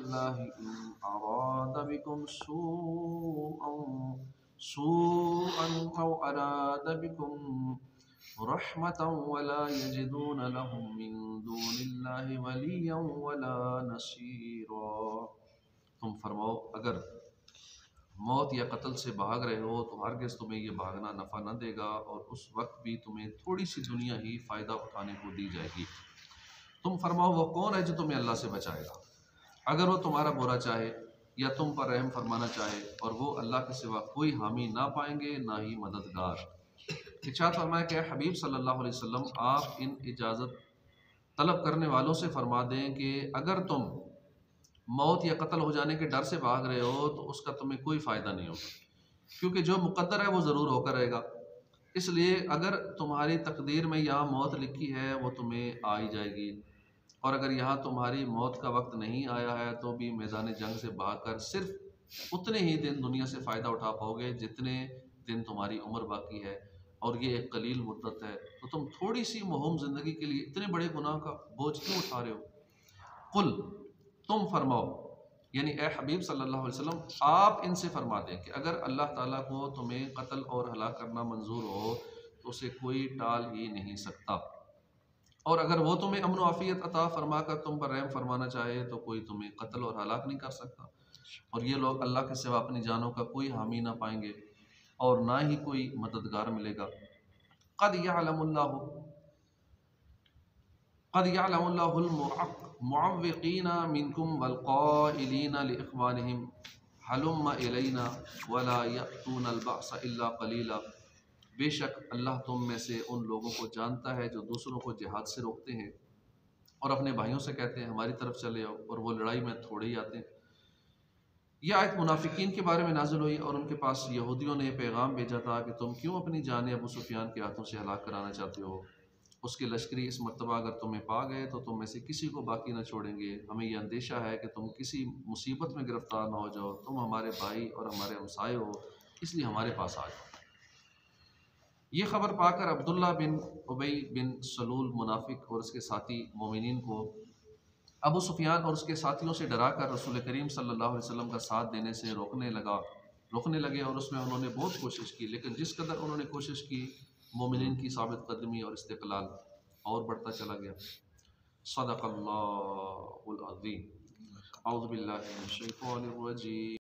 الله إن أراد بكم سوءا أو أراد بكم رحمة ولا يجدون لهم من دون الله وليا ولا نصيرا۔ تم فرماؤ اگر موت یا قتل سے بھاگ رہے ہو تو ہرگز تمہیں یہ بھاگنا نفع نہ دے گا، اور اس وقت بھی تمہیں تھوڑی سی دنیا ہی فائدہ اٹھانے کو دی جائے گی۔ تم فرماؤ وہ کون ہے جو تمہیں اللہ سے بچائے گا اگر وہ تمہارا برا چاہے یا تم پر رحم فرمانا چاہے، اور وہ اللہ کے سوا کوئی حامی نہ پائیں گے نہ ہی مددگار۔ ارشاد فرمایا کہ اے حبیب صلی اللہ علیہ وسلم، آپ ان اجازت طلب کرنے والوں سے فرما دیں کہ اگر تم موت یا قتل ہو جانے کے ڈر سے بھاگ رہے ہو تو اس کا تمہیں کوئی فائدہ نہیں ہوگا، کیونکہ جو مقدر ہے وہ ضرور ہو کر رہے گا۔ اس لیے اگر تمہاری تقدیر میں یہاں موت لکھی ہے وہ تمہیں آ ہی جائے گی، اور اگر یہاں تمہاری موت کا وقت نہیں آیا ہے تو بھی میدان جنگ سے بھاگ کر صرف اتنے ہی دن دنیا سے فائدہ اٹھا پاؤ گے جتنے دن تمہاری عمر باقی ہے، اور یہ ایک قلیل مدت ہے۔ تو تم تھوڑی سی مہم زندگی کے لیے اتنے بڑے گناہ کا بوجھ کیوں اٹھا رہے ہو؟ قل، تم فرماؤ، یعنی اے حبیب صلی اللہ علیہ وسلم آپ ان سے فرما دیں کہ اگر اللہ تعالیٰ کو تمہیں قتل اور ہلاک کرنا منظور ہو تو اسے کوئی ٹال ہی نہیں سکتا، اور اگر وہ تمہیں امن و عافیت عطا فرما کر تم پر رحم فرمانا چاہے تو کوئی تمہیں قتل اور ہلاک نہیں کر سکتا، اور یہ لوگ اللہ کے سوا اپنی جانوں کا کوئی حامی نہ پائیں گے اور نہ ہی کوئی مددگار ملے گا۔ قد يعلم الله المعوقين منكم والقائلين لإخوانهم هلم إلينا ولا يأتون البأس إلا قليلا۔ بے شک اللہ تم میں سے ان لوگوں کو جانتا ہے جو دوسروں کو جہاد سے روکتے ہیں اور اپنے بھائیوں سے کہتے ہیں ہماری طرف چلے آؤ، اور وہ لڑائی میں تھوڑے ہی آتے ہیں۔ یہ آیت منافقین کے بارے میں نازل ہوئی، اور ان کے پاس یہودیوں نے پیغام بھیجا تھا کہ تم کیوں اپنی جانیں ابو سفیان کے ہاتھوں سے ہلاک کرانا چاہتے ہو؟ اس کے لشکری اس مرتبہ اگر تمہیں پا گئے تو تم میں سے کسی کو باقی نہ چھوڑیں گے۔ ہمیں یہ اندیشہ ہے کہ تم کسی مصیبت میں گرفتار نہ ہو جاؤ، تم ہمارے بھائی اور ہمارے ہمسائے ہو، اس لیے ہمارے پاس آ جاؤ۔ یہ خبر پا کر عبداللہ بن ابی بن سلول منافق اور اس کے ساتھی مومنین کو ابو سفیان اور اس کے ساتھیوں سے ڈرا کر رسول کریم صلی اللہ علیہ وسلم کا ساتھ دینے سے روکنے لگے، اور اس میں انہوں نے بہت کوشش کی، لیکن جس قدر انہوں نے کوشش کی مومنین کی ثابت قدمی اور استقلال اور بڑھتا چلا گیا۔ صدق اللہ العظیم۔ اعوذ باللہ من الشیطان الرجیم۔